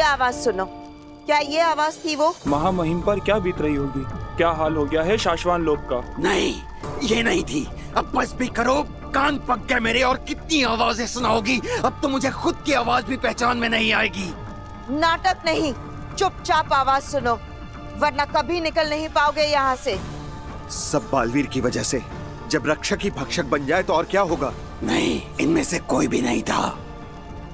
आवाज सुनो। क्या ये आवाज थी वो? महामहिम पर क्या बीत रही होगी? क्या हाल हो गया है शाश्वान लोक का? नहीं, ये नहीं थी। अब बस भी करो, कान पक गए मेरे। और कितनी आवाजें सुनाओगी? अब तो मुझे खुद की आवाज भी पहचान में नहीं आएगी। नाटक नहीं, चुपचाप आवाज सुनो, वरना कभी निकल नहीं पाओगे यहाँ से। सब बालवीर की वजह से। जब रक्षक ही भक्षक बन जाए तो और क्या होगा? नहीं, इनमें से कोई भी नहीं था।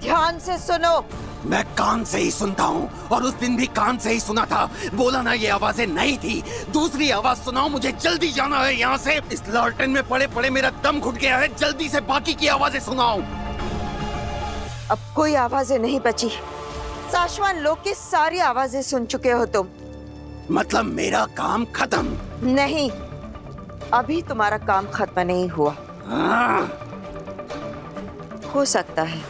ध्यान से सुनो। मैं कान से ही सुनता हूँ, और उस दिन भी कान से ही सुना था। बोला ना ये आवाजें नहीं थी। दूसरी आवाज सुनाओ, मुझे जल्दी जाना है यहाँ से। इस लालटेन में पड़े पड़े मेरा दम घुट गया है। जल्दी से बाकी की आवाजें सुनाओ। अब कोई आवाजें नहीं बची। शाश्वान लोक की सारी आवाजें सुन चुके हो तुम। मतलब मेरा काम खत्म? नहीं, अभी तुम्हारा काम खत्म नहीं हुआ। हो सकता है,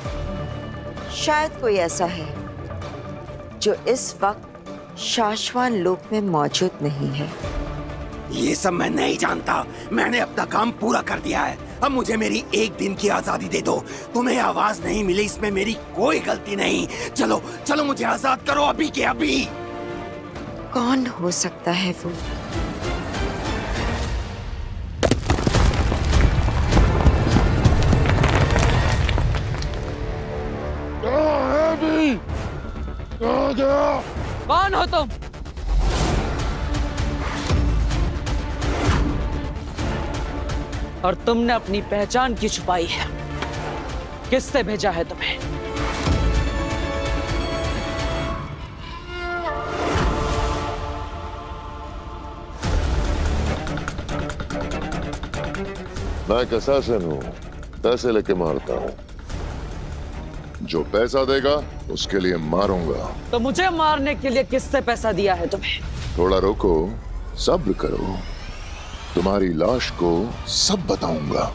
शायद कोई ऐसा है जो इस वक्त शाश्वान लोक में मौजूद नहीं है। ये सब मैं नहीं जानता। मैंने अपना काम पूरा कर दिया है। अब मुझे मेरी एक दिन की आजादी दे दो। तुम्हें आवाज नहीं मिली, इसमें मेरी कोई गलती नहीं। चलो चलो, मुझे आजाद करो अभी के अभी। कौन हो सकता है वो? कौन हो तुम? और तुमने अपनी पहचान क्यों छुपाई है? किससे भेजा है तुम्हें? मैं कसासन हूँ, पैसे लेके मारता हूँ। जो पैसा देगा उसके लिए मारूंगा। तो मुझे मारने के लिए किससे पैसा दिया है तुम्हें? थोड़ा रोको, सब्र करो, तुम्हारी लाश को सब बताऊंगा।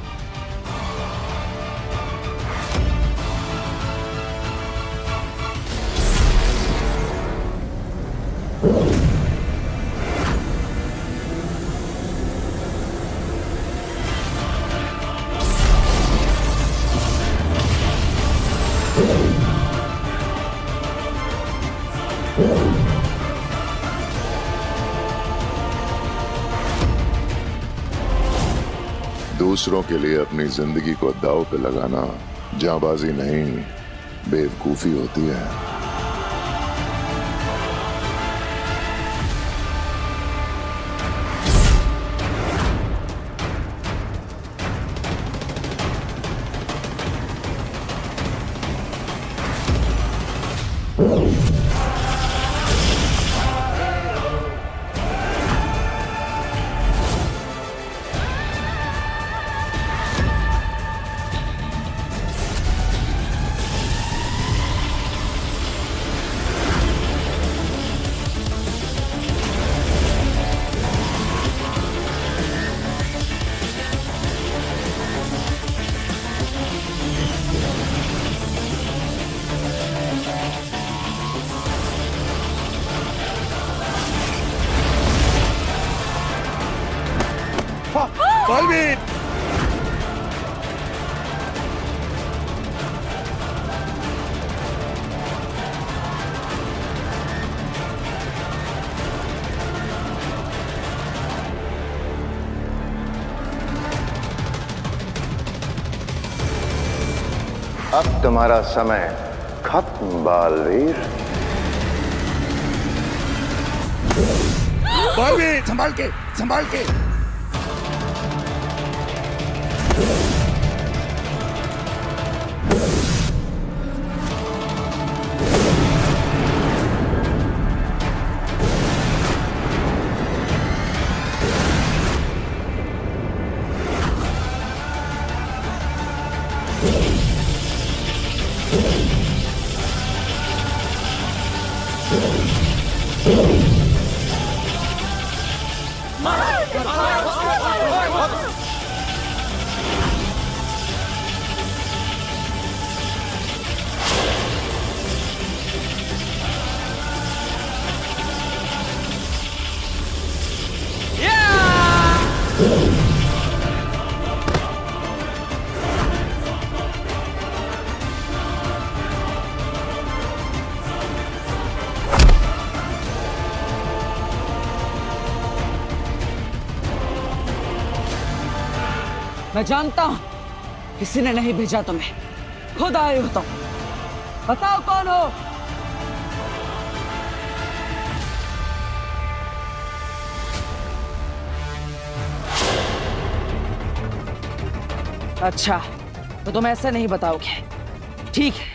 दूसरों के लिए अपनी जिंदगी को दांव पे लगाना जांबाजी नहीं, बेवकूफी होती है। बालवीर! अब तुम्हारा समय खत्म बालवीर। बालवीर, संभाल के, संभाल के। मैं जानता हूं किसी ने नहीं भेजा तुम्हें, खुद आए हो तुम। बताओ कौन हो? अच्छा, तो तुम ऐसे नहीं बताओगे। ठीक है,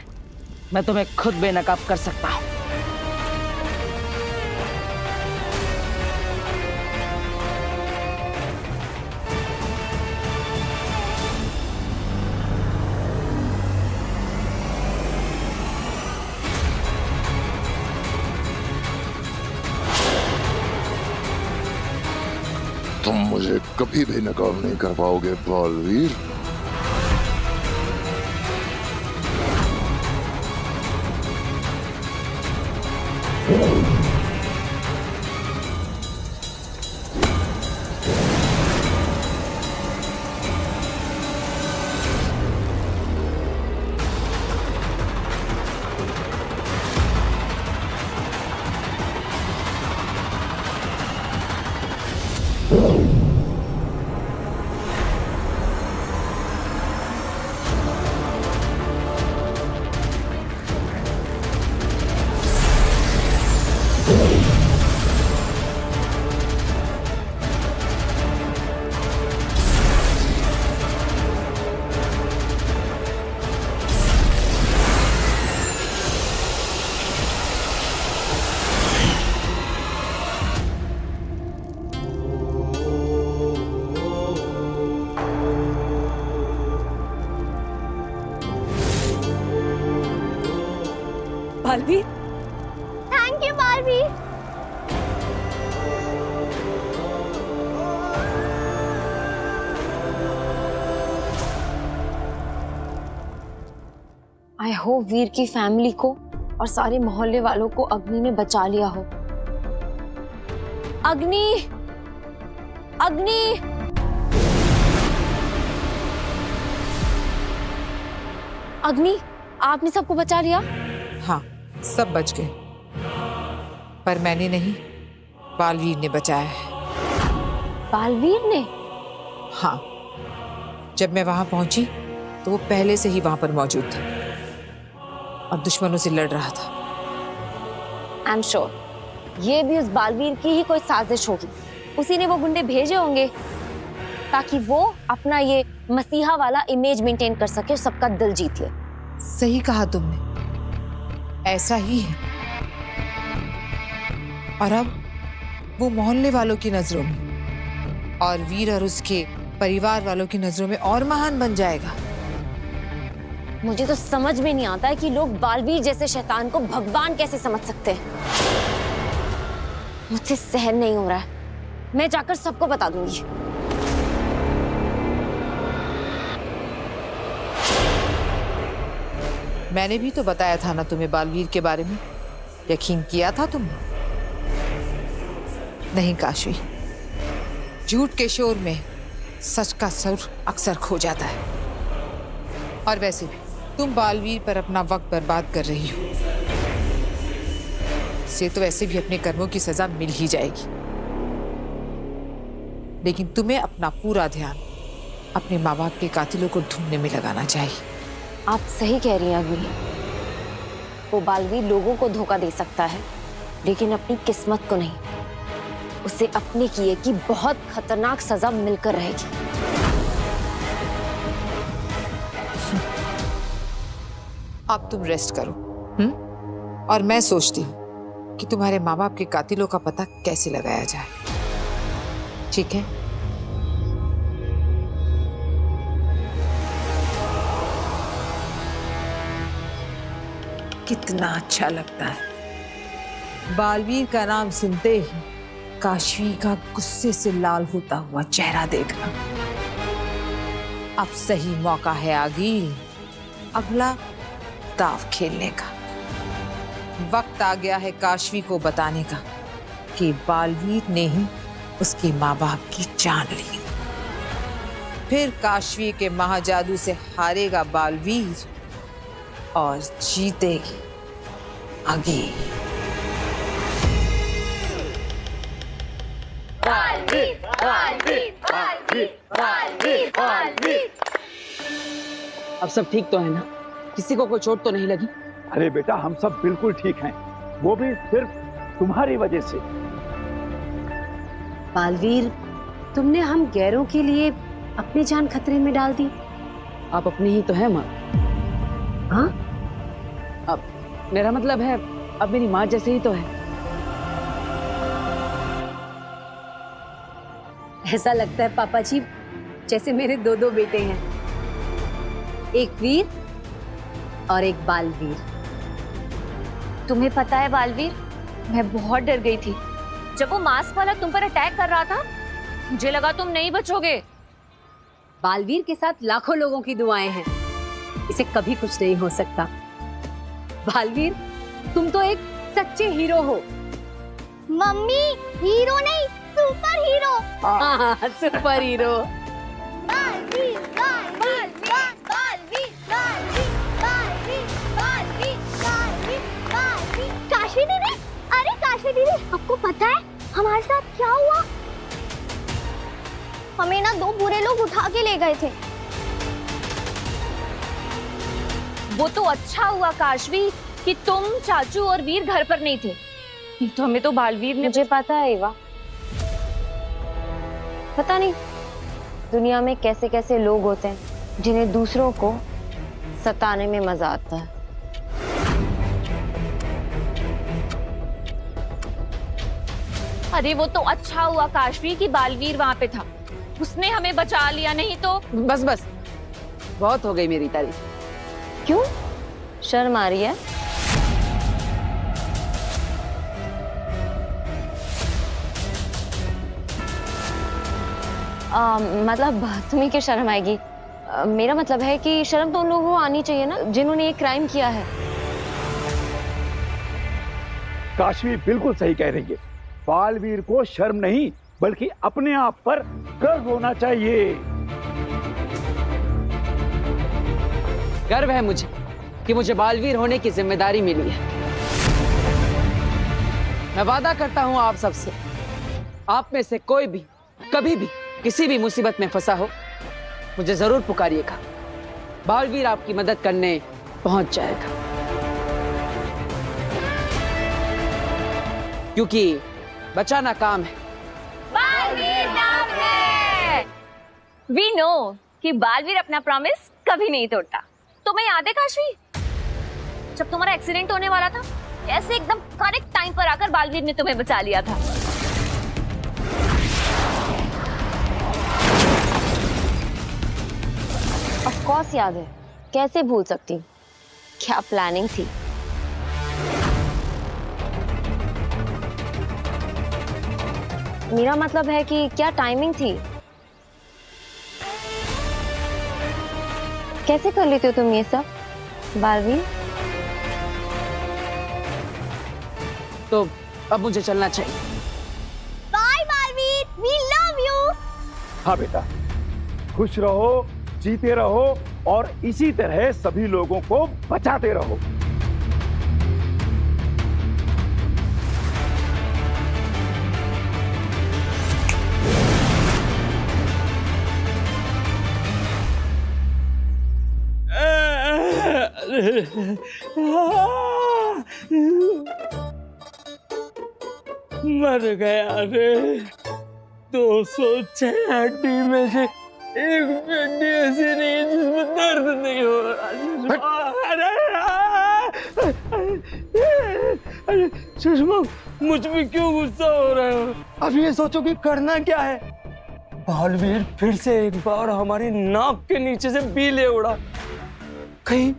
मैं तुम्हें खुद बेनकाब कर सकता हूं। तुम मुझे कभी भी नकाब नहीं कर पाओगे Baalveer. Baalveer, thank you Baalveer. I hope Veer की फैमिली को और सारे मोहल्ले वालों को अग्नि ने बचा लिया हो। अग्नि, अग्नि, अग्नि, आपने सबको बचा लिया? हाँ, सब बच गए, पर मैंने नहीं, बालवीर ने बचाया है। बालवीर ने? हाँ, जब मैं वहां पहुंची तो वो पहले से ही वहां पर मौजूद था और दुश्मनों से लड़ रहा था। आई एम श्योर ये भी उस बालवीर की ही कोई साजिश होगी। उसी ने वो गुंडे भेजे होंगे ताकि वो अपना ये मसीहा वाला इमेज मेंटेन कर सके और सबका दिल जीत ले। सही कहा तुमने, ऐसा ही है। और अब वो मोहल्ले वालों की नजरों में और वीर और उसके परिवार वालों की नजरों में और महान बन जाएगा। मुझे तो समझ में नहीं आता है कि लोग बालवीर जैसे शैतान को भगवान कैसे समझ सकते हैं। मुझसे सहन नहीं हो रहा है, मैं जाकर सबको बता दूंगी। मैंने भी तो बताया था ना तुम्हें बालवीर के बारे में, यकीन किया था तुमने? नहीं काशवी, झूठ के शोर में सच का सुर अक्सर खो जाता है। और वैसे भी तुम बालवीर पर अपना वक्त बर्बाद कर रही हो। इसे तो वैसे भी अपने कर्मों की सजा मिल ही जाएगी, लेकिन तुम्हें अपना पूरा ध्यान अपने माँ बाप के कातिलों को ढूंढने में लगाना चाहिए। आप सही कह रही हैं अग्नि, वो बालवीर लोगों को धोखा दे सकता है लेकिन अपनी किस्मत को नहीं। उसे अपने किए की बहुत खतरनाक सजा मिलकर रहेगी। अब तुम रेस्ट करो, और मैं सोचती हूँ कि तुम्हारे माँ बाप के कातिलों का पता कैसे लगाया जाए। ठीक है? कितना अच्छा लगता है बालवीर का नाम सुनते ही काशवी का गुस्से से लाल होता हुआ चेहरा देखना। अब सही मौका है आगिल अगला दाव खेलने का। वक्त आ गया है काशवी को बताने का कि बालवीर ने ही उसके माँ बाप की जान ली। फिर काशवी के महाजादू से हारेगा बालवीर और जीतेगी आगे। बालवीर, बालवीर, बालवीर, बालवीर, बालवीर। अब सब ठीक तो है ना? किसी को कोई चोट तो नहीं लगी? अरे बेटा, हम सब बिल्कुल ठीक हैं, वो भी सिर्फ तुम्हारी वजह से। बालवीर, तुमने हम गैरों के लिए अपनी जान खतरे में डाल दी। आप अपनी ही तो है माँ। हाँ? अब मेरा मतलब है, अब मेरी माँ जैसे ही तो है। ऐसा लगता है पापा जी जैसे मेरे दो बेटे हैं, एक वीर और एक बालवीर। तुम्हें पता है बालवीर, मैं बहुत डर गई थी जब वो मास्क वाला तुम पर अटैक कर रहा था। मुझे लगा तुम नहीं बचोगे। बालवीर के साथ लाखों लोगों की दुआएं हैं, इसे कभी कुछ नहीं हो सकता। बालवीर, तुम तो एक सच्चे हीरो हो। मम्मी, हीरो नहीं, सुपर हीरो। हाँ, सुपर हीरो। बालवीर, बालवीर, बालवीर, बालवीर, बालवीर, बालवीर, बालवीर, बालवीर। काशी दीदी, अरे काशी दीदी, आपको पता है हमारे साथ क्या हुआ? हमें ना 2 बुरे लोग उठा के ले गए थे। वो तो अच्छा हुआ काशवी कि तुम, चाचू और वीर घर पर नहीं थे, नहीं तो हमें तो बालवीर ने। मुझे पता है एवा, पता नहीं दुनिया में कैसे कैसे लोग होते हैं जिन्हें दूसरों को सताने में मजा आता है। अरे वो तो अच्छा हुआ काशवी कि बालवीर वहां पे था, उसने हमें बचा लिया, नहीं तो। बस बस, बहुत हो गई मेरी तारीफ। क्यों शर्म आ रही है? मतलब तुम्हें क्यों शर्म आएगी? मेरा मतलब है कि शर्म तो उन लोगों को आनी चाहिए ना जिन्होंने ये क्राइम किया है। काशवी बिल्कुल सही कह रही है। बालवीर को शर्म नहीं बल्कि अपने आप पर गर्व होना चाहिए। गर्व है मुझे कि मुझे बालवीर होने की जिम्मेदारी मिली है। मैं वादा करता हूं आप सबसे, आप में से कोई भी कभी भी किसी भी मुसीबत में फंसा हो, मुझे जरूर पुकारिएगा। बालवीर आपकी मदद करने पहुंच जाएगा, क्योंकि बचाना काम है। बालवीर नाम है। वी नो कि बालवीर अपना प्रॉमिस कभी नहीं तोड़ता। तुम्हें याद है काशवी, जब तुम्हारा एक्सीडेंट होने वाला था, ऐसे एकदम करेक्ट टाइम पर आकर बालवीर ने तुम्हें बचा लिया था। ऑफ कोर्स याद है, कैसे भूल सकती? क्या प्लानिंग थी। मेरा मतलब है कि क्या टाइमिंग थी। कैसे कर लेते हो तुम ये सब बालवीर? तो अब मुझे चलना चाहिए। Bye Baalveer, we love you. हाँ बेटा, खुश रहो, जीते रहो और इसी तरह सभी लोगों को बचाते रहो। मर गया रे। 206 हड्डी में से एक हड्डी ऐसी नहीं है जिसमें दर्द नहीं हो रहा। अरे सुषमा, मुझ में क्यों गुस्सा हो रहे हो? अब ये सोचो कि करना क्या है। बालवीर फिर से एक बार हमारी नाक के नीचे से बी ले उड़ा। कहीं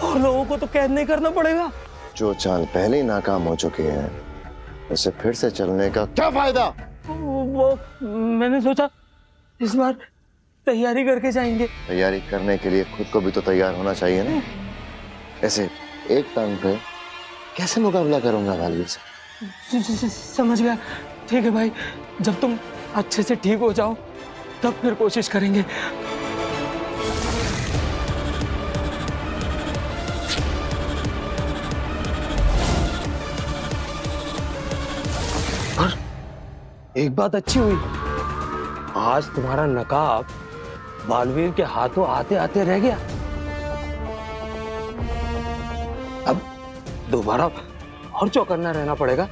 और लोगों को तो कैद नहीं करना पड़ेगा। जो चाल पहले ही नाकाम हो चुके हैं, उसे फिर से चलने का क्या फायदा? वो मैंने सोचा इस बार तैयारी करके जाएंगे। तैयारी करने के लिए खुद को भी तो तैयार होना चाहिए ना। ऐसे एक टांग पे कैसे मुकाबला करूंगा बालवीर से? समझ गया। ठीक है भाई, जब तुम अच्छे से ठीक हो जाओ तब फिर कोशिश करेंगे। और एक बात अच्छी हुई, आज तुम्हारा नकाब बालवीर के हाथों आते आते रह गया। अब दोबारा और चौकन्ना रहना पड़ेगा।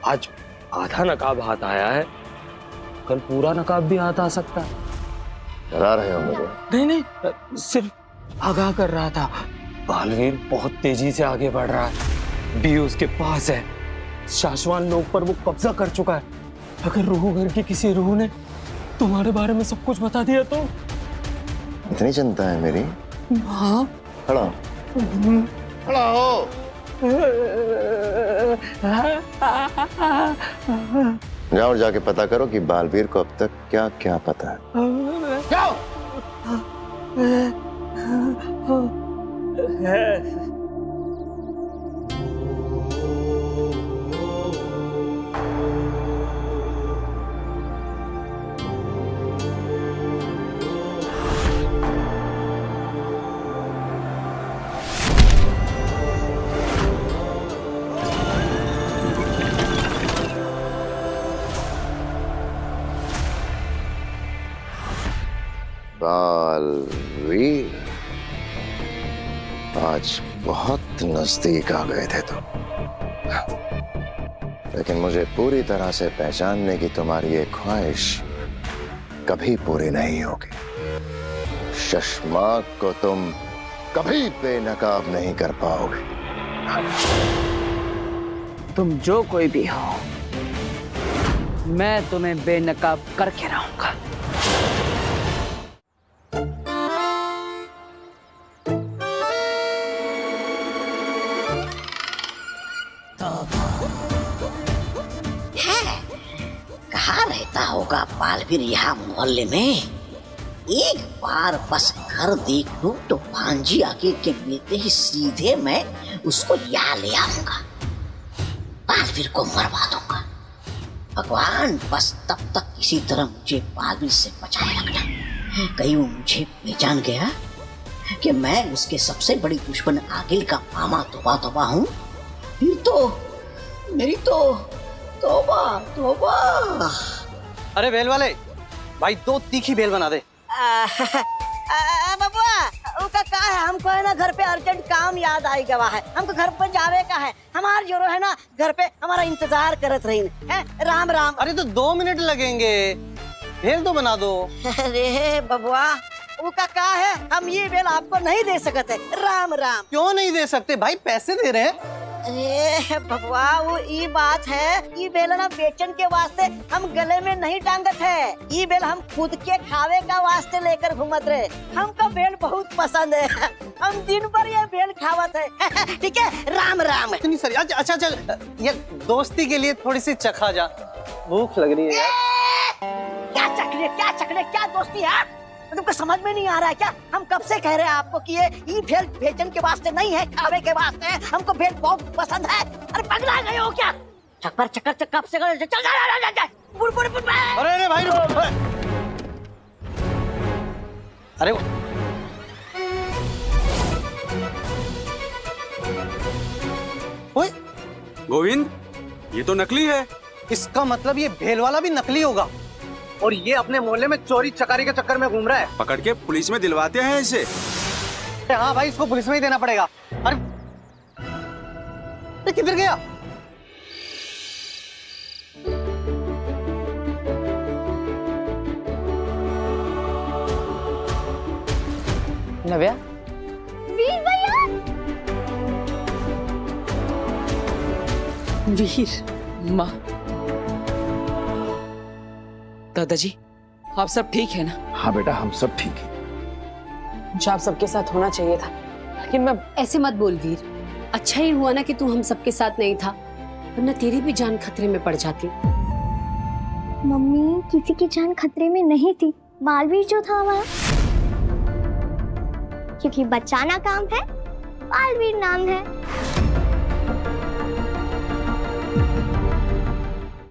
आज आधा नकाब हाथ आया है, कल पूरा नकाब भी हाथ आ सकता है। डरा रहे हो मुझे? नहीं नहीं, सिर्फ आगाह कर रहा था। बालवीर बहुत तेजी से आगे बढ़ रहा है, बी उसके पास है, शाश्वान लोग पर वो कब्जा कर चुका है। अगर रूह घर की किसी रूह ने तुम्हारे बारे में सब कुछ बता दिया तो? इतनी चिंता है मेरी? हाँ। खड़ा हो। खड़ा हो। जाओ और जाके पता करो कि बालवीर को अब तक क्या क्या पता है। जाओ। बालवीर, आज बहुत नजदीक आ गए थे तुम, लेकिन मुझे पूरी तरह से पहचानने की तुम्हारी ये ख्वाहिश कभी पूरी नहीं होगी। शशमाक को तुम कभी बेनकाब नहीं कर पाओगे। तुम जो कोई भी हो, मैं तुम्हें बेनकाब करके रहूंगा। कहाँ रहता होगा बालवीर यहाँ मोहल्ले में? एक बार बस घर देख लूं तो भांजी आके के मिलते ही सीधे मैं उसको यहाँ ले आऊंगा, बालवीर को मरवा दूंगा। भगवान बस तब तक किसी तरह मुझे बालवीर से बचाए रखना। कहीं वो मुझे पहचान गया कि मैं उसके सबसे बड़ी दुश्मन आगिल का मामा तोबा तोबा हूँ, फिर तो मेरी तो तोबा तोबा। अरे बेल वाले भाई, 2 तीखी बेल बना दे। बबुआ उसका का है, हमको है ना घर पे अर्जेंट काम याद आई गवा है, हमको घर पर जावे का है। हमार जोरो है ना घर पे हमारा इंतजार करत रही है। राम राम। अरे तो 2 मिनट लगेंगे, बेल तो बना दो। अरे बबुआ उसका का है, हम ये बेल आपको नहीं दे सकते। राम राम। क्यों नहीं दे सकते भाई, पैसे दे रहे हैं। अरे बबुआ वो ये बात है, ये बेल ना बेचन के वास्ते हम गले में नहीं टांगत है, ये बेल हम खुद के खावे का वास्ते लेकर घूमत रहे। हमको बेल बहुत पसंद है, हम दिन भर ये बेल खावत है। ठीक है राम राम। इतनी सारी। अच्छा चल, ये दोस्ती के लिए थोड़ी सी चखा जा, भूख लग रही है। क्या चखने क्या दोस्ती है, तुमको समझ में नहीं आ रहा है क्या? हम कब से कह रहे हैं आपको कि ये भेल बेचन के वास्ते नहीं है, खावे के वास्ते है। हमको भेल बहुत पसंद है। अरे पगला गए हो क्या? चक्कर चक्कर चक्कर से चल जा। बुड़ अरे भाई अरे ओए गोविंद, ये तो नकली है। इसका मतलब ये भेल वाला भी नकली होगा, और ये अपने मोहल्ले में चोरी चकारी के चक्कर में घूम रहा है। पकड़ के पुलिस में दिलवाते हैं इसे। हाँ भाई, इसको पुलिस में ही देना पड़ेगा। अरे किधर गया? नव्या, वीर भैया। वीर माँ, दादाजी आप सब ठीक है ना? हाँ बेटा, हम सब ठीक हैं। मुझे आप सबके साथ होना चाहिए था, लेकिन मैं। ऐसे मत बोल वीर, अच्छा ही हुआ ना कि तू हम सबके साथ नहीं था, वरना तेरी भी जान खतरे में पड़ जाती। मम्मी किसी की जान खतरे में नहीं थी, बालवीर जो था हमारा, क्योंकि बचाना काम है, बालवीर नाम है।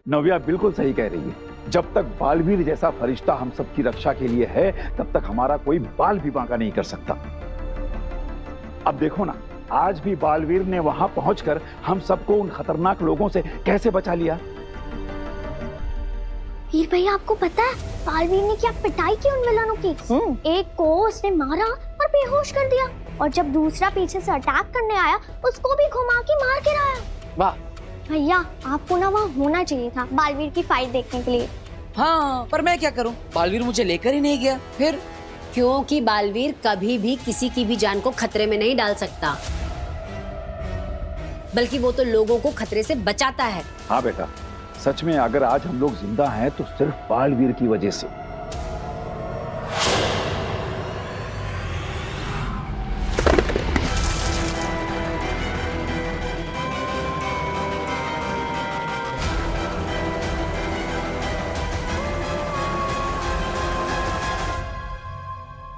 नव्या बिल्कुल सही कह रही है। जब तक बालवीर जैसा फरिश्ता हम सबकी रक्षा के लिए है, तब तक हमारा कोई बाल भी बांका नहीं कर सकता। अब देखो ना, आज भी बालवीर ने वहां पहुंचकर हम सबको उन खतरनाक लोगों से कैसे बचा लिया। वीर भैया आपको पता है बालवीर ने क्या पिटाई की उन विलनों की। एक को उसने मारा और बेहोश कर दिया, और जब दूसरा पीछे से अटैक करने आया उसको भी घुमा के मार के आया। वाह भैया आपको ना वहाँ होना चाहिए था बालवीर की फाइट देखने के लिए। हाँ, पर मैं क्या करूं, बालवीर मुझे लेकर ही नहीं गया। फिर क्योंकि बालवीर कभी भी किसी की भी जान को खतरे में नहीं डाल सकता, बल्कि वो तो लोगों को खतरे से बचाता है। हाँ बेटा, सच में अगर आज हम लोग जिंदा हैं तो सिर्फ बालवीर की वजह से।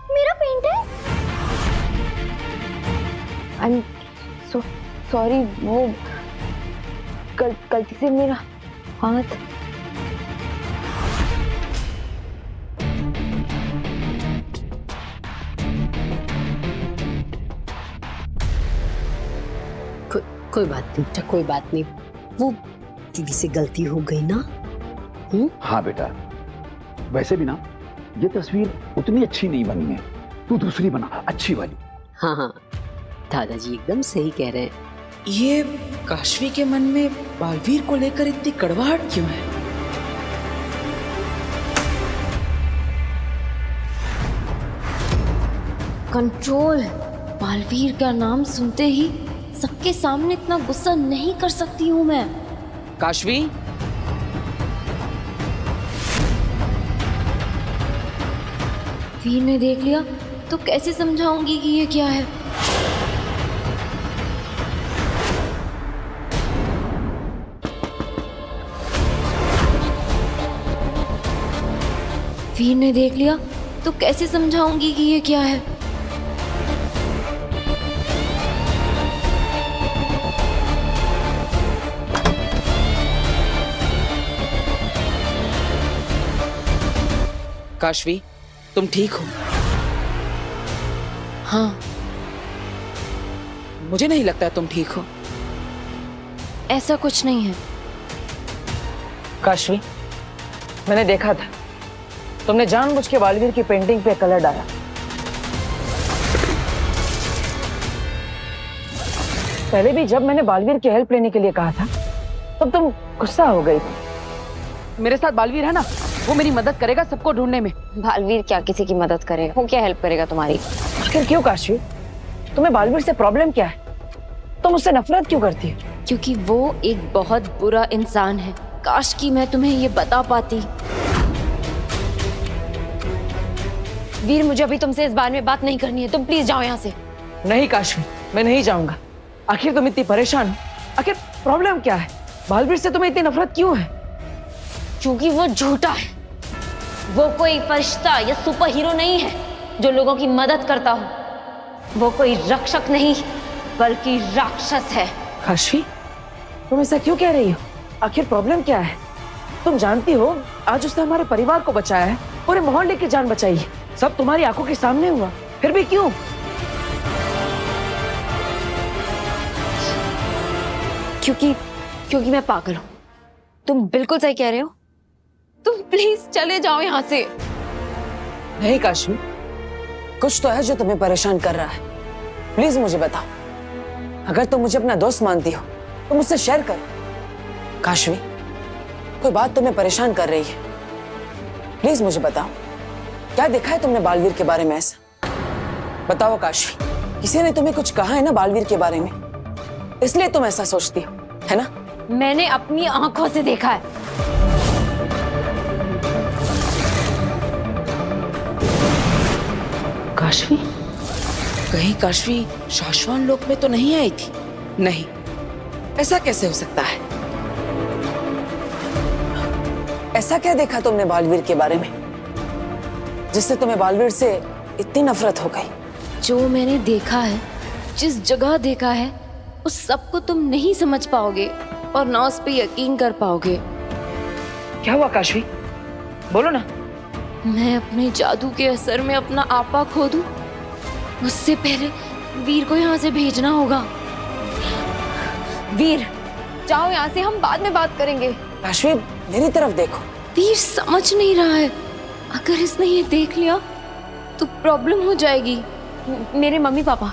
मेरा पेंट है। आई एम सॉरी, वो गलती से मेरा हाथ। कोई बात नहीं बेटा, कोई बात नहीं, वो दीदी से गलती हो गई ना। हाँ बेटा, वैसे भी ना ये तस्वीर उतनी अच्छी नहीं बनी है, तू दूसरी बना, अच्छी वाली। हाँ हाँ, दादाजी एकदम सही कह रहे हैं। ये काशवी के मन में बालवीर को लेकर इतनी कड़वाहट क्यों है? कंट्रोल। बालवीर का नाम सुनते ही सबके सामने इतना गुस्सा नहीं कर सकती हूँ मैं। काशवी, वीर ने देख लिया तो कैसे समझाऊंगी कि ये क्या है। वीर ने देख लिया तो कैसे समझाऊंगी कि ये क्या है। काशवी, तुम ठीक हो? हाँ, मुझे नहीं लगता तुम ठीक हो। ऐसा कुछ नहीं है। काशवी, मैंने देखा था तुमने जानबूझ के बालवीर की पेंटिंग पे कलर डाला। पहले भी जब मैंने बालवीर की हेल्प लेने के लिए कहा था तब तुम गुस्सा हो गई थी। मेरे साथ बालवीर है ना, वो मेरी मदद करेगा सबको ढूंढने में। बालवीर क्या किसी की मदद करेगा? वो क्या हेल्प करेगा तुम्हारी? आखिर क्यों काशवी, तुम्हें बालवीर से प्रॉब्लम क्या है? तुम उससे नफरत क्यों करती हो? क्योंकि वो एक बहुत बुरा इंसान है। काश कि मैं तुम्हें ये बता पाती। वीर, मुझे अभी तुमसे इस बारे में बात नहीं करनी है, तुम प्लीज जाओ यहाँ से। नहीं काशवी, मैं नहीं जाऊंगा। आखिर तुम इतनी परेशान हो, आखिर प्रॉब्लम क्या है? बालवीर से तुम्हें इतनी नफरत क्यों है? क्योंकि वो झूठा है। वो कोई फरिश्ता या सुपर हीरो नहीं है जो लोगों की मदद करता हो। वो कोई रक्षक नहीं बल्कि राक्षस है। काशवी, तुम ऐसा क्यों कह रही हो? आखिर प्रॉब्लम क्या है? तुम जानती हो आज उसने हमारे परिवार को बचाया है, पूरे मोहल्ले की जान बचाई है। सब तुम्हारी आंखों के सामने हुआ, फिर भी क्यों? क्योंकि मैं पागल हूँ। तुम बिल्कुल सही कह रहे हो। तुम प्लीज चले जाओ यहाँ से। नहीं काशवी, कुछ तो है जो तुम्हें परेशान कर रहा है। प्लीज मुझे बताओ। अगर तुम मुझे अपना दोस्त मानती हो तो मुझसे शेयर करो। काशवी, कोई बात तुम्हें परेशान कर रही है, प्लीज मुझे बताओ। क्या देखा है तुमने बालवीर के बारे में ऐसा? बताओ काशवी, किसी ने तुम्हें कुछ कहा है ना बालवीर के बारे में, इसलिए तुम ऐसा सोचती हो, है ना? मैंने अपनी आंखों से देखा है। काशवी, कहीं काशवी शाश्वान लोक में तो नहीं आई थी? नहीं, ऐसा कैसे हो सकता है? ऐसा क्या देखा तुमने बालवीर के बारे में जिससे तुम्हें बालवीर से इतनी नफरत हो गई? जो मैंने देखा है, जिस जगह देखा है, उस सब को तुम नहीं समझ पाओगे और ना उस पे यकीन कर पाओगे। क्या हुआ काशवी, बोलो ना। मैं अपने जादू के असर में अपना आपा खो दूं, उससे पहले वीर को यहाँ से भेजना होगा। वीर, जाओ यहाँ से, हम बाद में बात करेंगे। काशवी, मेरी तरफ देखो, वीर समझ नहीं रहा है, अगर इसने ये देख लिया तो प्रॉब्लम हो जाएगी। मेरे मम्मी पापा।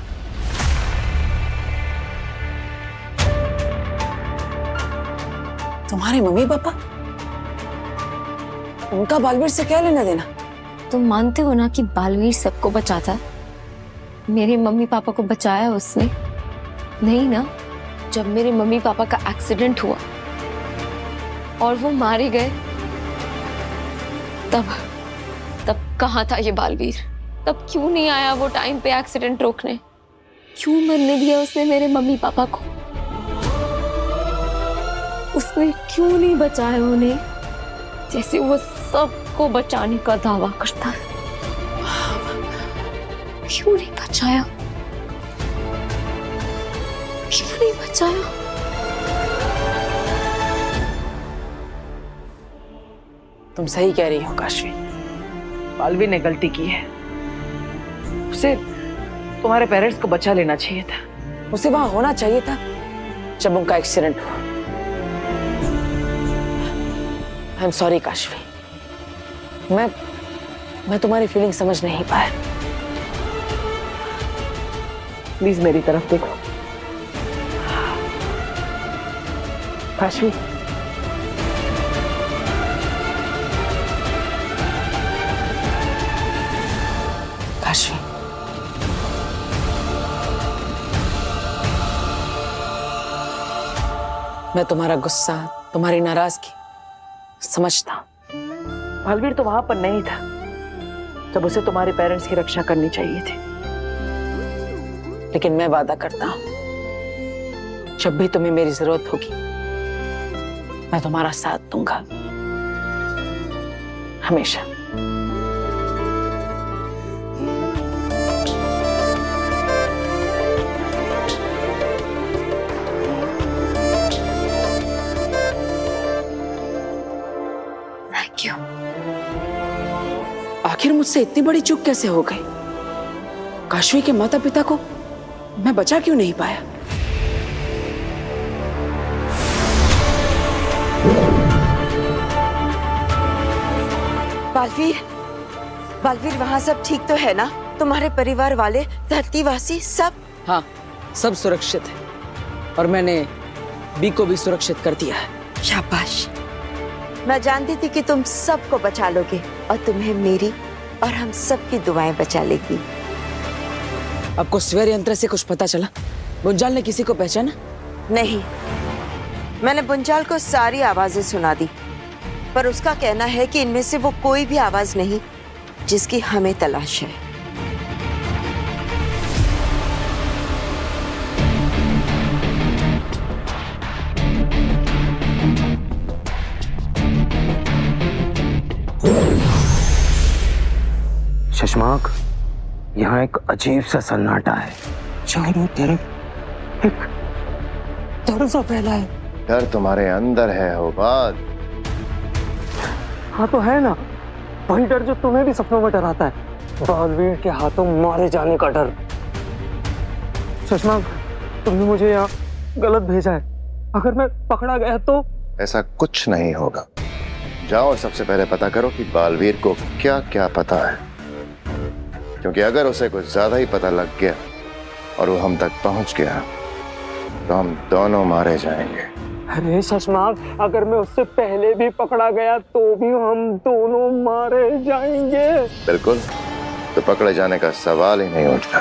तुम्हारे मम्मी पापा? उनका बालवीर से क्या लेना देना? तुम मानते हो ना कि बालवीर सबको बचाता है? मेरे मम्मी पापा को बचाया उसने नहीं ना? जब मेरे मम्मी पापा का एक्सीडेंट हुआ और वो मारे गए, तब कहाँ था ये बालवीर? तब क्यों नहीं आया वो टाइम पे एक्सीडेंट रोकने? क्यों मरने दिया उसने मेरे मम्मी पापा को? उसने क्यों नहीं बचाया उन्हें जैसे वो सबको बचाने का दावा करता है? क्यों नहीं बचाया? क्यों नहीं बचाया? तुम सही कह रही हो काशवी, बालवीर ने गलती की है। उसे तुम्हारे पेरेंट्स को बचा लेना चाहिए था। उसे वहां होना चाहिए था जब उनका एक्सीडेंट हुआ। आई एम सॉरी काशवी, मैं तुम्हारी फीलिंग समझ नहीं पाया। प्लीज मेरी तरफ देखो काशवी। काशवी, मैं तुम्हारा गुस्सा, तुम्हारी नाराजगी समझता हूं। बालवीर तो वहां पर नहीं था जब उसे तुम्हारे पेरेंट्स की रक्षा करनी चाहिए थी, लेकिन मैं वादा करता हूं जब भी तुम्हें मेरी जरूरत होगी मैं तुम्हारा साथ दूंगा, हमेशा। Thank you. आखिर मुझसे इतनी बड़ी चूक कैसे हो गई? काशवी के माता पिता को मैं बचा क्यों नहीं पाया? बालवीर वहाँ सब ठीक तो है ना? तुम्हारे परिवार वाले, धरतीवासी सब? हाँ, सब सुरक्षित है और मैंने बी को भी सुरक्षित कर दिया है। शाबाश। मैं जानती थी कि तुम सबको बचा लोगे और तुम्हें मेरी और हम सबकी दुआएं बचा लेगी। आपको स्वर यंत्र से कुछ पता चला? बुंजाल ने किसी को पहचाना? नहीं, मैंने बुंजाल को सारी आवाजें सुना दी, पर उसका कहना है कि इनमें से वो कोई भी आवाज नहीं जिसकी हमें तलाश है। शशमाक, यहाँ एक अजीब सा सन्नाटा है। चारों तरफ एक डर सा फैला है। डर तुम्हारे अंदर है होबाद। हाँ तो है ना, वही डर जो तुम्हें भी सपनों में डराता है। बालवीर के हाथों मारे जाने का डर। शशमाक, तुमने मुझे यहाँ गलत भेजा है। अगर मैं पकड़ा गया तो? ऐसा कुछ नहीं होगा। जाओ और सबसे पहले पता करो कि बालवीर को क्या क्या पता है, क्योंकि अगर उसे कुछ ज्यादा ही पता लग गया और वो हम तक पहुंच गया तो हम दोनों मारे जाएंगे। अरे शशमाक, अगर मैं उससे पहले भी पकड़ा गया तो भी हम दोनों मारे जाएंगे। बिल्कुल, तो पकड़े जाने का सवाल ही नहीं उठता।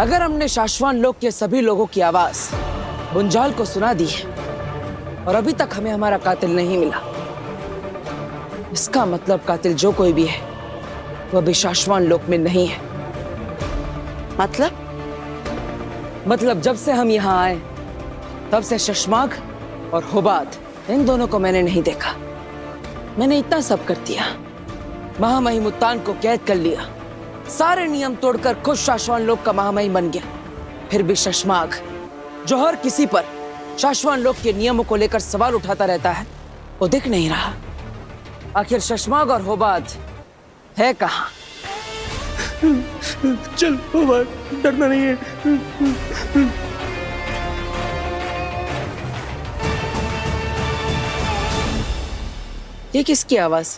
अगर हमने शाश्वान लोक के सभी लोगों की आवाज बुंजाल को सुना दी है और अभी तक हमें हमारा कातिल नहीं मिला, इसका मतलब कातिल जो कोई भी है वह भी शाश्वान लोक में नहीं है। मतलब जब से हम यहाँ आए तब से शशमाक और होबाद, इन दोनों को मैंने नहीं देखा। मैंने इतना सब कर दिया, महामहिम मुत्तान को कैद कर लिया, सारे नियम तोड़कर खुद शाश्वान लोक का महामहिम बन गया। फिर भी शशमाक, जो हर किसी पर शाश्वान लोक के नियमों को लेकर सवाल उठाता रहता है, वो दिख नहीं रहा। आखिर शशमाक और होबाद है कहाँ? चल होबाद, डरना नहीं है। ये किसकी आवाज?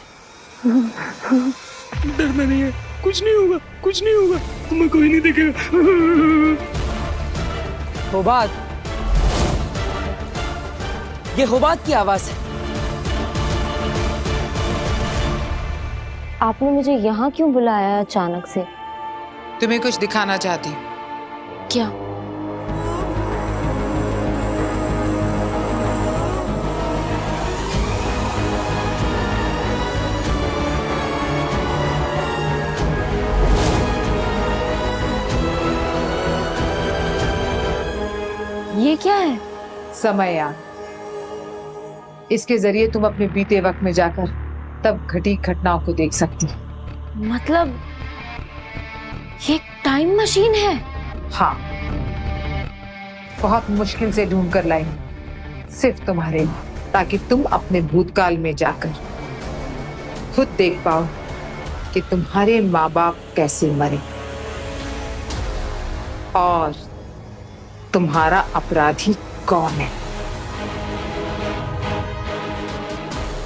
डरना नहीं है, कुछ नहीं होगा, कुछ नहीं होगा, तुम्हें कोई नहीं देखेगा। होबात, ये होबात की आवाज है। आपने मुझे यहाँ क्यों बुलाया है अचानक से? तुम्हें कुछ दिखाना चाहती हूँ। क्या? ये क्या है? समययान। इसके जरिए तुम अपने बीते वक्त में जाकर तब घटी घटनाओं को देख सकती। मतलब ये एक टाइम मशीन है? हाँ, बहुत मुश्किल से ढूंढ कर लाई, सिर्फ तुम्हारे लिए, ताकि तुम अपने भूतकाल में जाकर खुद देख पाओ कि तुम्हारे माँ बाप कैसे मरे और तुम्हारा अपराधी कौन है।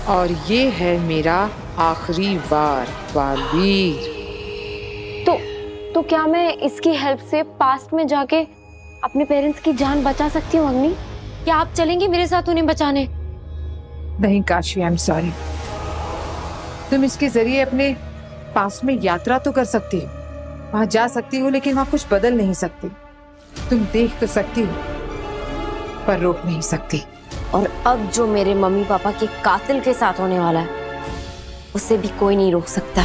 और ये है मेरा आखिरी वार, बालवीर। तो क्या मैं इसकी हेल्प से पास्ट में जाके अपने पेरेंट्स की जान बचा सकती हूँ अग्नि? क्या आप चलेंगे मेरे साथ उन्हें बचाने? नहीं काशवी, आई एम सॉरी। तुम इसके जरिए अपने पास्ट में यात्रा तो कर सकती हो, वहां जा सकती हो, लेकिन वहां कुछ बदल नहीं सकती। तुम देख तो सकती हो पर रोक नहीं सकती। और अब जो मेरे मम्मी पापा के कातिल के साथ होने वाला है, उसे भी कोई नहीं रोक सकता।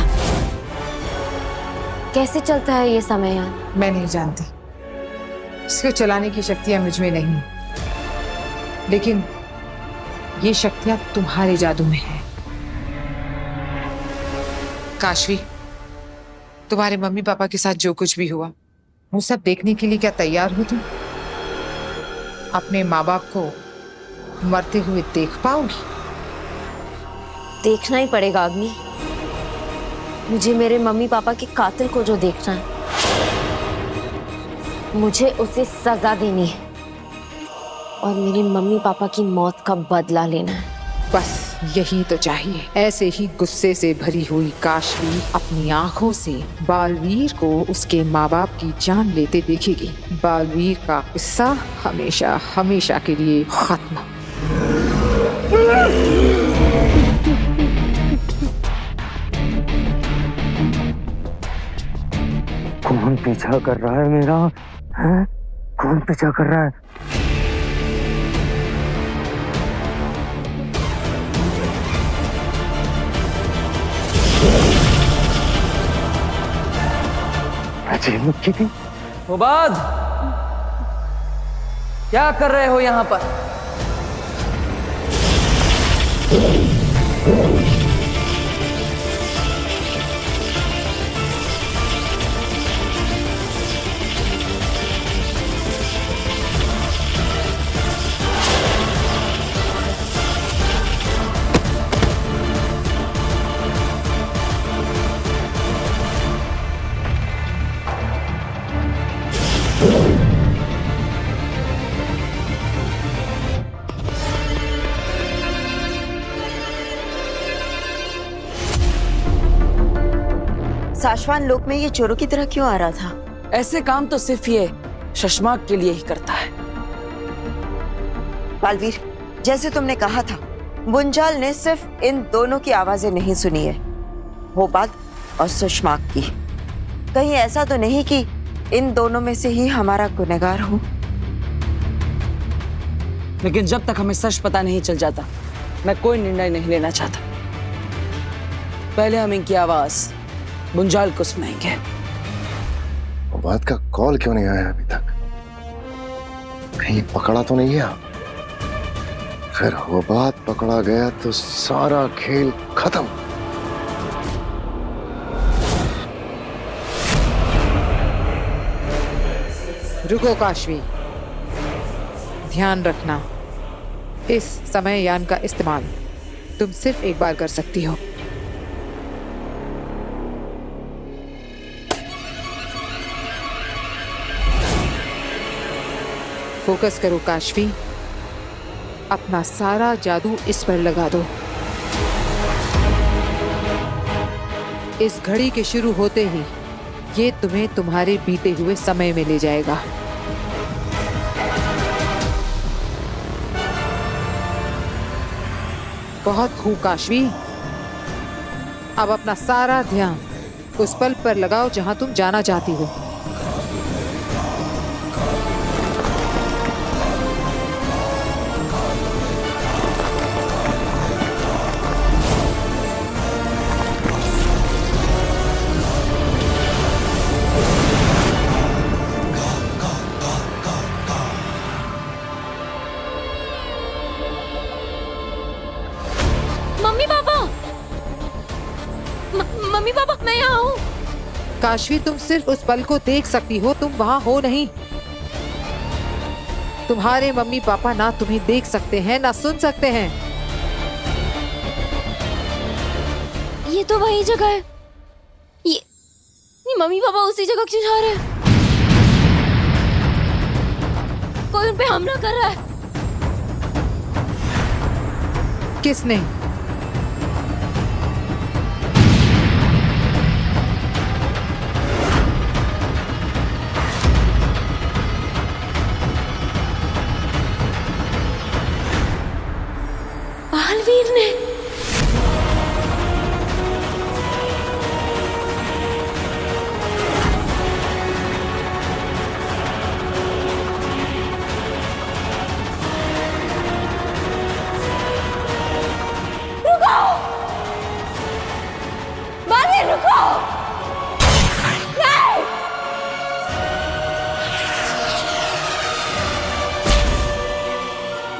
कैसे चलता है ये समययान? मैं नहीं जानती, इसको चलाने की शक्तियां मुझ में नहीं, लेकिन ये शक्तियां तुम्हारे जादू में है। काशवी, तुम्हारे मम्मी पापा के साथ जो कुछ भी हुआ, वो सब देखने के लिए क्या तैयार हो तुम? अपने माँ बाप को मरते हुए देख पाओगी? देखना ही पड़ेगा अग्नि। मुझे मेरे मम्मी पापा के कातिल को जो देखना है, मुझे उसे सजा देनी है और मेरे मम्मी पापा की मौत का बदला लेना है। बस यही तो चाहिए। ऐसे ही गुस्से से भरी हुई काशवी अपनी आंखों से बालवीर को उसके माँ बाप की जान लेते देखेगी। बालवीर का किस्सा हमेशा हमेशा के लिए खत्म। कौन पीछा कर रहा है मेरा? हैं? कौन पीछा कर रहा है? होबात, क्या कर रहे हो यहाँ पर? साशवान लोक में ये चोरों की तरह क्यों आ रहा था? ऐसे काम तो सिर्फ ये शशमाक के लिए ही करता है। बालवीर, जैसे तुमने कहा था, बुंजाल ने सिर्फ इन दोनों की आवाजें नहीं सुनी है, होबात और सुषमाक की। कहीं ऐसा तो नहीं कि इन दोनों में से ही हमारा गुनहगार हो? लेकिन जब तक हमें सच पता नहीं चल जाता, मैं कोई निर्णय नहीं लेना चाहता। पहले हम इनकी आवाज बुंजाल को सुनाएंगे। होबात का कॉल क्यों नहीं आया अभी तक? कहीं पकड़ा तो नहीं गया? फिर होबात पकड़ा गया तो सारा खेल खत्म। रुको काशवी, ध्यान रखना, इस समययान का इस्तेमाल तुम सिर्फ एक बार कर सकती हो। फोकस करो काशवी, अपना सारा जादू इस पर लगा दो। इस घड़ी के शुरू होते ही ये तुम्हें तुम्हारे बीते हुए समय में ले जाएगा। बहुत खूब काशवी, अब अपना सारा ध्यान उस पल पर लगाओ जहां तुम जाना चाहती हो। मम्मी पापा मैं यहाँ हूँ। काशवी, तुम सिर्फ उस पल को देख सकती हो, तुम वहां हो नहीं। तुम्हारे मम्मी पापा ना तुम्हें देख सकते हैं ना सुन सकते हैं। ये तो वही जगह है। ये मम्मी पापा उसी जगह क्यों जा रहे हैं? कोई उन पे हमला कर रहा है। किसने? बालवीर ने। रुको! बालवीर रुको! नहीं!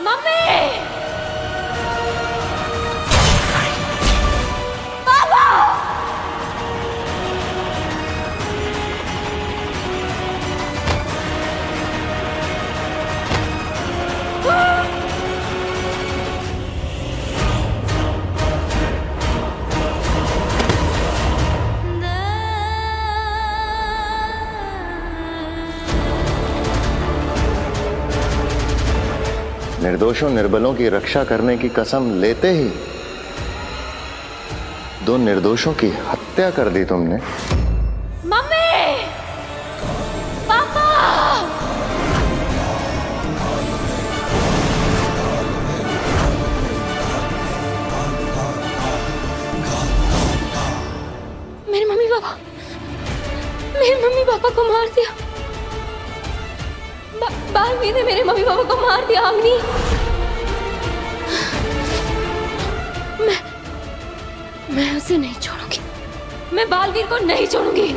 मम्मी! निर्दोषों निर्बलों की रक्षा करने की कसम लेते ही दो निर्दोषों की हत्या कर दी तुमने। मम्मी! पापा! मेरे मम्मी पापा को मार दिया। बालवीर ने मेरे मम्मी पापा को मार दिया। अग्नि, मैं उसे नहीं छोड़ूंगी। मैं बालवीर को नहीं छोड़ूंगी।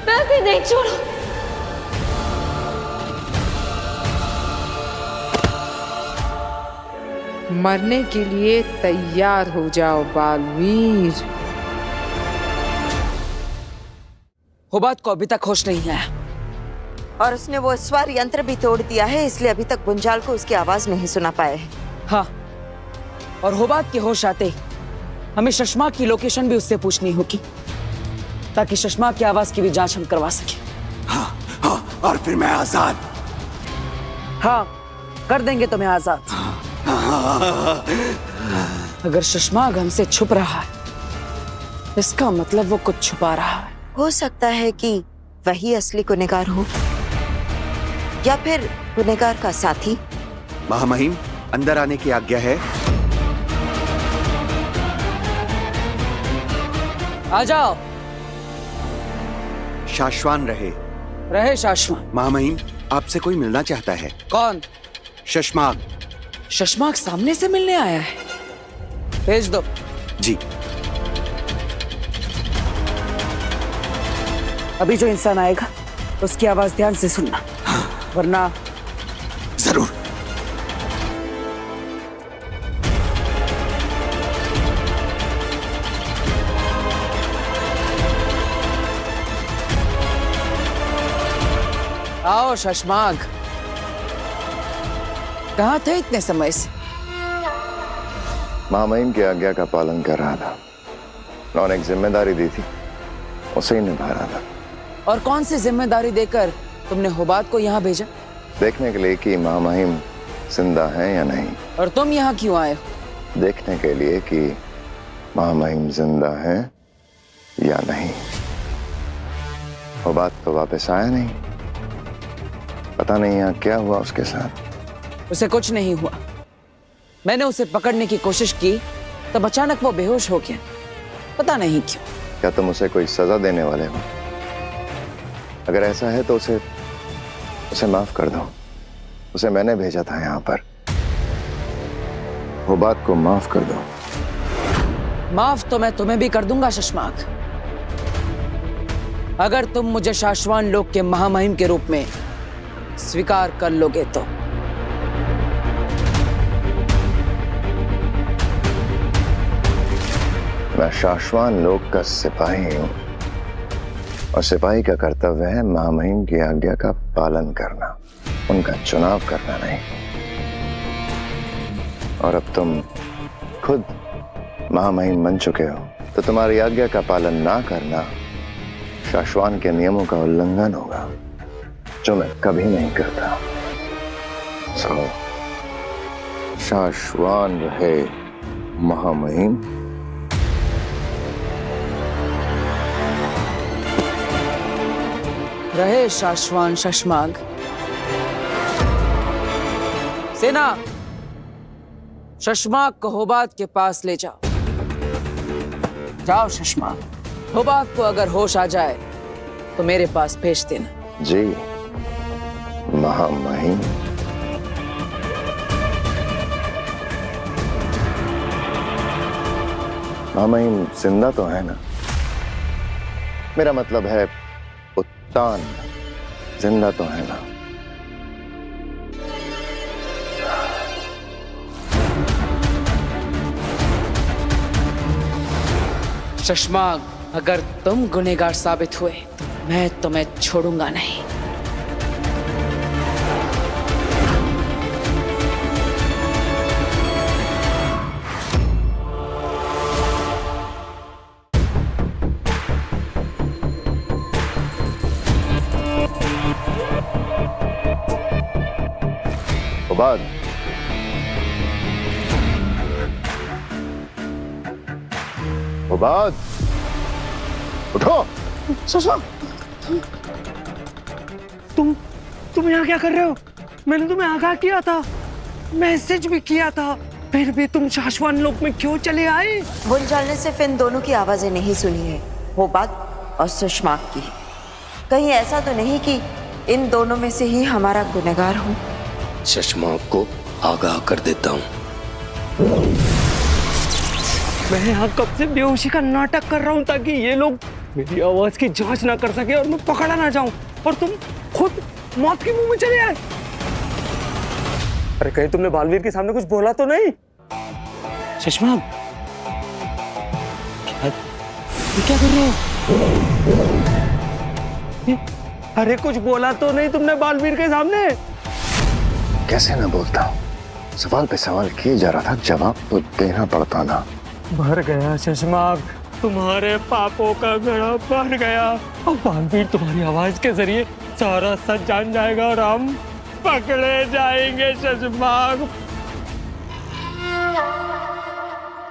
मैं उसे नहीं छोड़ू। मरने के लिए तैयार हो जाओ बालवीर। हुबात को अभी तक होश नहीं आया और उसने वो स्वर यंत्र भी तोड़ दिया है, इसलिए अभी तक गुंजाल को उसकी आवाज नहीं सुना पाए हैं। हाँ, और हुबात के होश आते ही हमें शशमा की लोकेशन भी उससे पूछनी होगी ताकि शशमा की आवाज की भी जांच हम करवा सके। हाँ, और फिर मैं आजाद। हाँ, कर देंगे तुम्हें आजाद। अगर शशमाग हमसे छुप रहा है, इसका मतलब वो कुछ छुपा रहा है। हो सकता है कि वही असली गुनहगार हो या फिर गुनहगार का साथी। महामहिम, अंदर आने की आज्ञा है। आ जाओ। शाश्वान रहे शाश्वान। महामहिम, आपसे कोई मिलना चाहता है। कौन? शशमाग। शशमाग सामने से मिलने आया है? भेज दो। जी। अभी जो इंसान आएगा उसकी आवाज ध्यान से सुनना, वरना। जरूर। आओ शशमाग, कहाँ थे इतने समय से? महामहिम की आज्ञा का पालन कर रहा था। उन्होंने एक जिम्मेदारी दी थी, उसे ही निभा रहा था। और कौन सी जिम्मेदारी देकर तुमने हुबात को यहाँ भेजा? देखने के लिए कि महामहिम जिंदा हैं या नहीं। और तुम यहाँ क्यों आए हो? देखने के लिए कि महामहिम जिंदा है या नहीं। वो बात तो वापस आया नहीं। पता नहीं यहाँ क्या हुआ उसके साथ। उसे कुछ नहीं हुआ। मैंने उसे पकड़ने की कोशिश की तब अचानक वो बेहोश हो गया, पता नहीं क्यों। क्या तुम उसे कोई सजा देने वाले हो? अगर ऐसा है तो उसे माफ कर दो। उसे मैंने भेजा था यहाँ पर। वो बात को माफ कर दो। माफ तो मैं तुम्हें भी कर दूंगा शशमाक, अगर तुम मुझे शाश्वान लोक के महामहिम के रूप में स्वीकार कर लोगे तो। मैं शाश्वान लोक का सिपाही हूं और सिपाही का कर्तव्य है महामहिम की आज्ञा का पालन करना, उनका चुनाव करना नहीं। और अब तुम खुद महामहिम बन चुके हो तो तुम्हारी आज्ञा का पालन ना करना शाश्वान के नियमों का उल्लंघन होगा, जो मैं कभी नहीं करता। सो शाश्वान रहे महामहिम। रहे शाश्वान शशमाग। सेना, शशमाग को होबात के पास ले जाओ। जाओ शशमाग। होबात को अगर होश आ जाए तो मेरे पास भेज देना। जी महामहिम। महामहिम जिंदा तो है ना? मेरा मतलब है उत्तान जिंदा तो है ना? शशमाग, अगर तुम गुनहगार साबित हुए तो मैं तुम्हें छोड़ूंगा नहीं। होबात, होबात, उठो। शशमाक, तुम यहाँ क्या कर रहे हो? मैंने तुम्हें आगाह किया था, मैसेज भी किया था, फिर भी तुम शाश्वान लोक में क्यों चले आए? बुंजाल ने सिर्फ इन दोनों की आवाजें नहीं सुनी है, होबात और सुषमाक की। कहीं ऐसा तो नहीं कि इन दोनों में से ही हमारा गुनहगार हो? शशमाक को आगाह कर देता हूँ। मैं यहाँ कब से बेहोशी का नाटक कर रहा हूँ ताकि ये लोग मेरी आवाज की जांच ना कर सके और मैं पकड़ा ना जाऊं, और तुम खुद मौत के मुंह में चले आए। अरे कहीं तुमने बालवीर के सामने कुछ बोला तो नहीं? शशमाक, क्या कर रहे हो? अरे कुछ बोला तो नहीं तुमने बालवीर के सामने? कैसे ना बोलता हूँ? सवाल पे सवाल किए जा रहा था, जवाब तो देना पड़ता ना। भर गया शशमाक, तुम्हारे पापों का घड़ा भर गया। अब बालवीर तुम्हारी आवाज के जरिए सारा सच जान जाएगा और हम पकड़े जाएंगे शशमाक।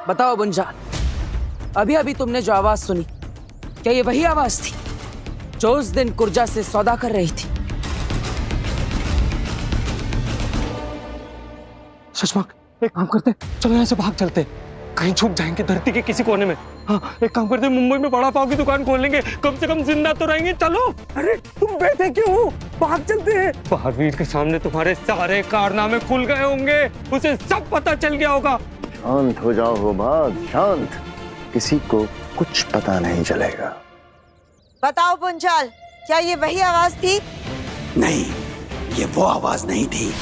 बताओ बुंजाल, अभी अभी तुमने जो आवाज सुनी, क्या ये वही आवाज थी जो उस दिन कुर्जा से सौदा कर रही थी? शशमाक, एक काम करते, चलो यहाँ से भाग चलते, कहीं छुप जाएंगे धरती के किसी कोने में। हाँ, एक काम करते, मुंबई में बड़ा पाव की दुकान खोल लेंगे, कम से कम जिंदा तो रहेंगे। चलो। अरे तुम बैठे क्यों हो? भाग चलते हैं। बालवीर के सामने तुम्हारे सारे कारनामे खुल गए होंगे, उसे सब पता चल गया होगा। शांत हो जाओ होबात, शांत। किसी को कुछ पता नहीं चलेगा। बताओ बुंजाल, क्या ये वही आवाज थी? नहीं, ये वो आवाज नहीं थी।